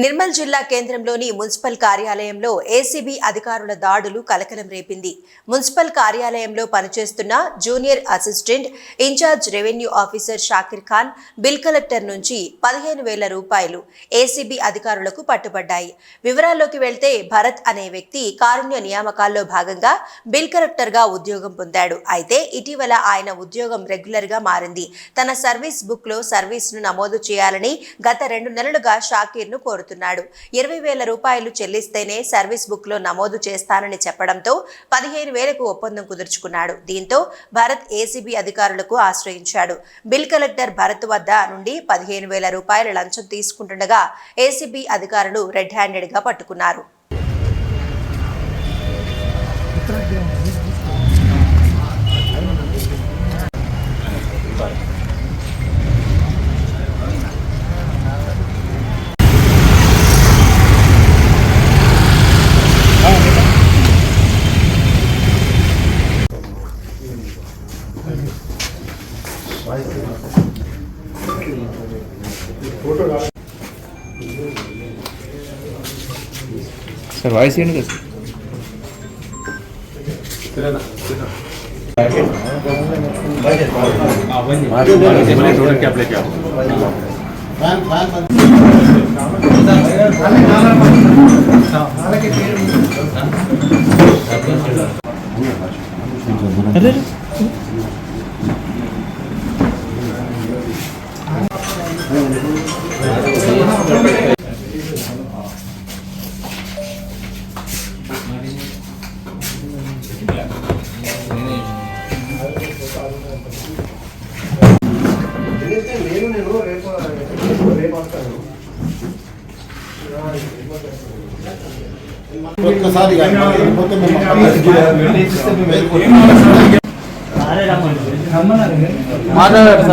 నిర్మల్ జిల్లా కేంద్రంలోని మున్సిపల్ కార్యాలయంలో ఏసీబీ అధికారుల దాడులు కలకలం రేపింది. మున్సిపల్ కార్యాలయంలో పనిచేస్తున్న junior assistant incharge revenue officer Shakir Khan bill collector నుంచి 15,000 రూపాయలు ఏసీబీ అధికారులకు పట్టుబడ్డాయి. వివరాల్లోకి వెళ్తే భరత్ అనే వ్యక్తి కారుణ్య నియామకాల్లో భాగంగా బిల్ కలెక్టర్ గా ఉద్యోగం పొందాడు. అయితే ఇటీవల ఆయన ఉద్యోగం రెగ్యులర్ గా మారింది. తన సర్వీస్ బుక్ లో సర్వీస్ ను నమోదు చేయాలని గత 2 నెలలుగా షాకిర్ ను కోరుతున్నాడు. 20,000 రూపాయలు చెల్లిస్తేనే సర్వీస్ బుక్ లో నమోదు చేస్తానని చెప్పడంతో 15,000కు ఒప్పందం కుదుర్చుకున్నాడు. దీంతో భరత్ ఏసీబీ అధికారులకు ఆశ్రయించాడు. బిల్ కలెక్టర్ భరత్ వద్ద నుండి 15,000 రూపాయల లంచం తీసుకుంటుండగా ఏసీబీ అధికారులు రెడ్ హ్యాండెడ్ గా పట్టుకున్నారు. सर वाइस नहीं कर మాట్లాడారు.